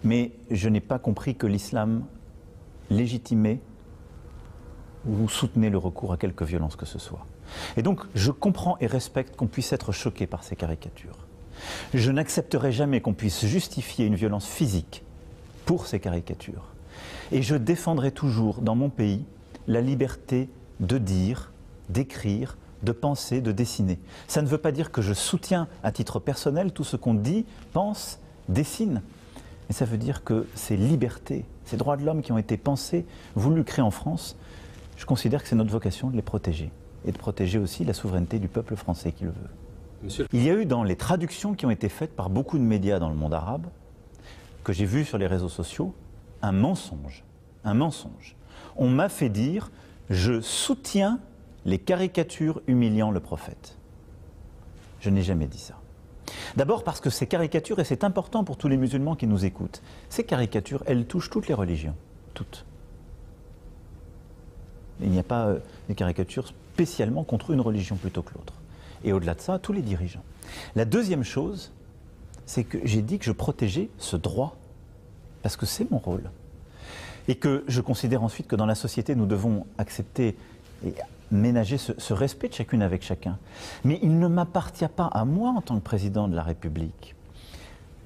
Mais je n'ai pas compris que l'islam légitimait ou soutenait le recours à quelque violence que ce soit. Et donc, je comprends et respecte qu'on puisse être choqué par ces caricatures. Je n'accepterai jamais qu'on puisse justifier une violence physique pour ces caricatures. Et je défendrai toujours, dans mon pays, la liberté de dire, d'écrire, de penser, de dessiner. Ça ne veut pas dire que je soutiens à titre personnel tout ce qu'on dit, pense, dessine. Mais ça veut dire que ces libertés, ces droits de l'homme qui ont été pensés, voulus, créés en France, je considère que c'est notre vocation de les protéger. Et de protéger aussi la souveraineté du peuple français qui le veut. Il y a eu dans les traductions qui ont été faites par beaucoup de médias dans le monde arabe, que j'ai vu sur les réseaux sociaux, un mensonge. Un mensonge. On m'a fait dire, je soutiens les caricatures humiliant le prophète. Je n'ai jamais dit ça. D'abord parce que ces caricatures, et c'est important pour tous les musulmans qui nous écoutent, ces caricatures, elles touchent toutes les religions. Toutes. Il n'y a pas des caricatures spécialement contre une religion plutôt que l'autre. Et au-delà de ça, tous les dirigeants. La deuxième chose, c'est que j'ai dit que je protégeais ce droit, parce que c'est mon rôle. Et que je considère ensuite que dans la société, nous devons accepter et ménager ce respect de chacune avec chacun. Mais il ne m'appartient pas à moi, en tant que président de la République,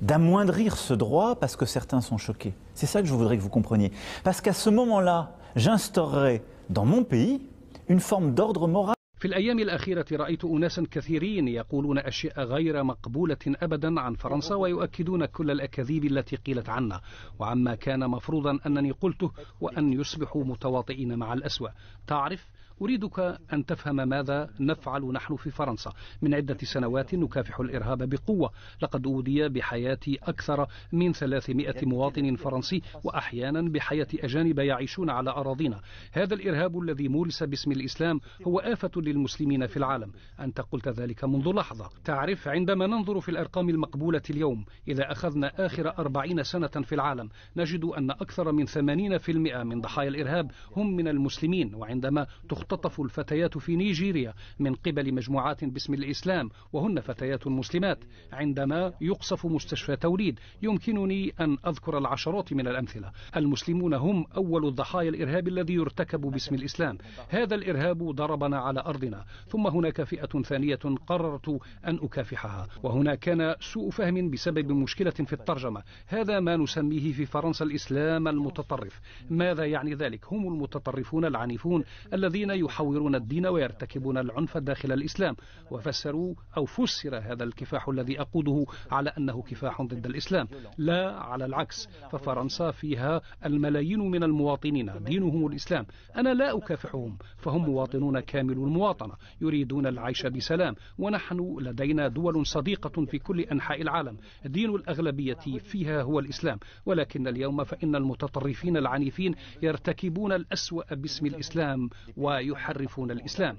d'amoindrir ce droit parce que certains sont choqués. C'est ça que je voudrais que vous compreniez. Parce qu'à ce moment-là, j'instaurerai dans mon pays une forme d'ordre moral. في الأيام الأخيرة رأيت أناسا كثيرين يقولون أشياء غير مقبولة أبدا عن فرنسا ويؤكدون كل الأكاذيب التي قيلت عنا وعما كان مفروضا أنني قلته وأن يصبحوا متواطئين مع الأسوأ. تعرف، أريدك أن تفهم ماذا نفعل نحن في فرنسا. من عدة سنوات نكافح الإرهاب بقوة. لقد أودي بحياة أكثر من 300 مواطن فرنسي وأحيانا بحياة أجانب يعيشون على أراضينا. هذا الإرهاب الذي مورس باسم الإسلام هو آفة للمسلمين في العالم. أنت قلت ذلك منذ لحظة. تعرف، عندما ننظر في الأرقام المقبولة اليوم، إذا أخذنا آخر 40 سنة في العالم نجد أن أكثر من 80% من ضحايا الإرهاب هم من المسلمين. وعندما تختطف الفتيات في نيجيريا من قبل مجموعات باسم الإسلام وهن فتيات مسلمات، عندما يقصف مستشفى توليد، يمكنني أن أذكر العشرات من الأمثلة. المسلمون هم أول الضحايا الإرهاب الذي يرتكب باسم الإسلام. هذا الإرهاب ضربنا على أرضنا. ثم هناك فئة ثانية قررت أن أكافحها. وهنا كان سوء فهم بسبب مشكلة في الترجمة. هذا ما نسميه في فرنسا الإسلام المتطرف. ماذا يعني ذلك؟ هم المتطرفون العنيفون الذين يحورون الدين ويرتكبون العنف داخل الإسلام. وفسروا أو فسر هذا الكفاح الذي أقوده على أنه كفاح ضد الإسلام. لا، على العكس، ففرنسا فيها الملايين من المواطنين دينهم الإسلام. أنا لا أكافحهم، فهم مواطنون كامل المواطنة يريدون العيش بسلام. ونحن لدينا دول صديقة في كل أنحاء العالم دين الأغلبية فيها هو الإسلام. ولكن اليوم فإن المتطرفين العنيفين يرتكبون الأسوأ باسم الإسلام ويحرفون الإسلام.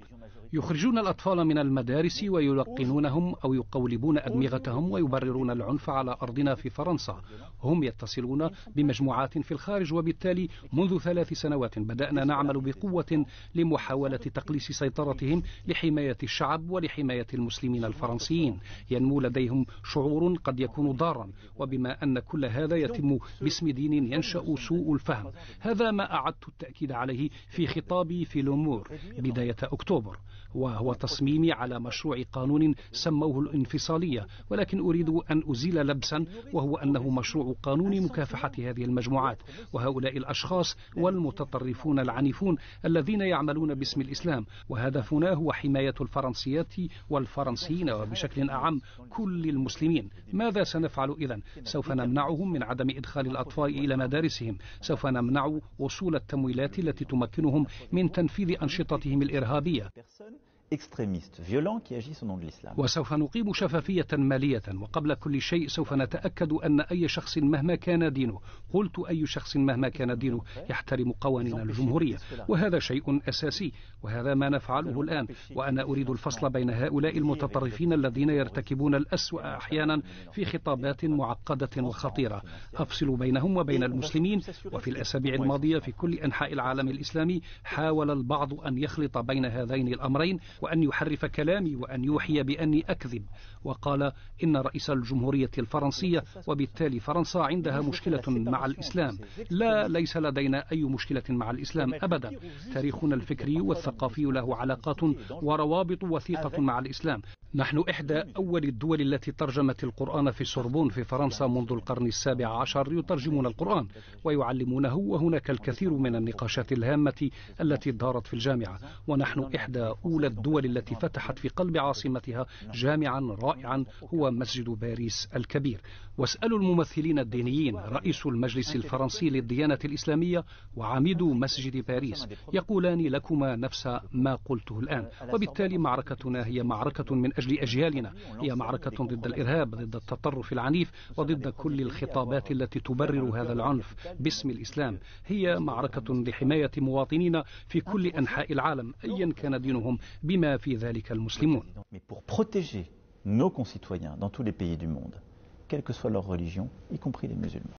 يخرجون الأطفال من المدارس ويلقنونهم أو يقولبون أدمغتهم ويبررون العنف على أرضنا في فرنسا. هم يتصلون بمجموعات في الخارج، وبالتالي منذ 3 سنوات بدأنا نعمل بقوة لمحاولة تقليص سيطرتهم لحماية الشعب ولحماية المسلمين الفرنسيين. ينمو لديهم شعور قد يكون ضارا، وبما أن كل هذا يتم باسم دين ينشأ سوء الفهم. هذا ما أعدت التأكيد عليه في خطابي في لومور بداية أكتوبر، وهو تصميمي على مشروع قانون سموه الانفصالية، ولكن أريد أن أزيل لبسا، وهو أنه مشروع قانون مكافحة هذه المجموعات وهؤلاء الأشخاص والمتطرفون العنيفون الذين يعملون باسم الإسلام. وهدفنا هو حماية الفرنسيات والفرنسيين وبشكل أعم كل المسلمين. ماذا سنفعل إذن؟ سوف نمنعهم من عدم إدخال الأطفال إلى مدارسهم. سوف نمنع وصول التمويلات التي تمكنهم من تنفيذ أنشطتهم الإرهابية. وسوف نقيم شفافية مالية. وقبل كل شيء سوف نتأكد أن أي شخص مهما كان دينه، قلت أي شخص مهما كان دينه، يحترم قوانين الجمهورية، وهذا شيء أساسي، وهذا ما نفعله الآن. وأنا أريد الفصل بين هؤلاء المتطرفين الذين يرتكبون الأسوأ أحيانا في خطابات معقدة وخطيرة. أفصل بينهم وبين المسلمين. وفي الأسابيع الماضية في كل أنحاء العالم الإسلامي حاول البعض أن يخلط بين هذين الأمرين، وأن يحرف كلامي وأن يوحي بأني أكذب. وقال إن رئيس الجمهورية الفرنسية وبالتالي فرنسا عندها مشكلة مع الإسلام. لا، ليس لدينا أي مشكلة مع الإسلام أبدا. تاريخنا الفكري والثقافي له علاقات وروابط وثيقة مع الإسلام. نحن إحدى أول الدول التي ترجمت القرآن في سوربون في فرنسا منذ القرن السابع عشر. يترجمون القرآن ويعلمونه، وهناك الكثير من النقاشات الهامة التي دارت في الجامعة. ونحن إحدى أولى الدول التي فتحت في قلب عاصمتها جامعا رائعا هو مسجد باريس الكبير. واسألوا الممثلين الدينيين، رئيس المجلس الفرنسي للديانة الإسلامية وعميد مسجد باريس، يقولان لكما نفس ما قلته الآن. وبالتالي معركتنا هي معركة من أجل أجيالنا، هي معركة ضد الإرهاب، ضد التطرف العنيف، وضد كل الخطابات التي تبرر هذا العنف باسم الإسلام. هي معركة لحماية مواطنينا في كل أنحاء العالم أيا كان دينهم، بما في ذلك المسلمون. nos concitoyens dans tous les pays du monde, quelle que soit leur religion, y compris les musulmans.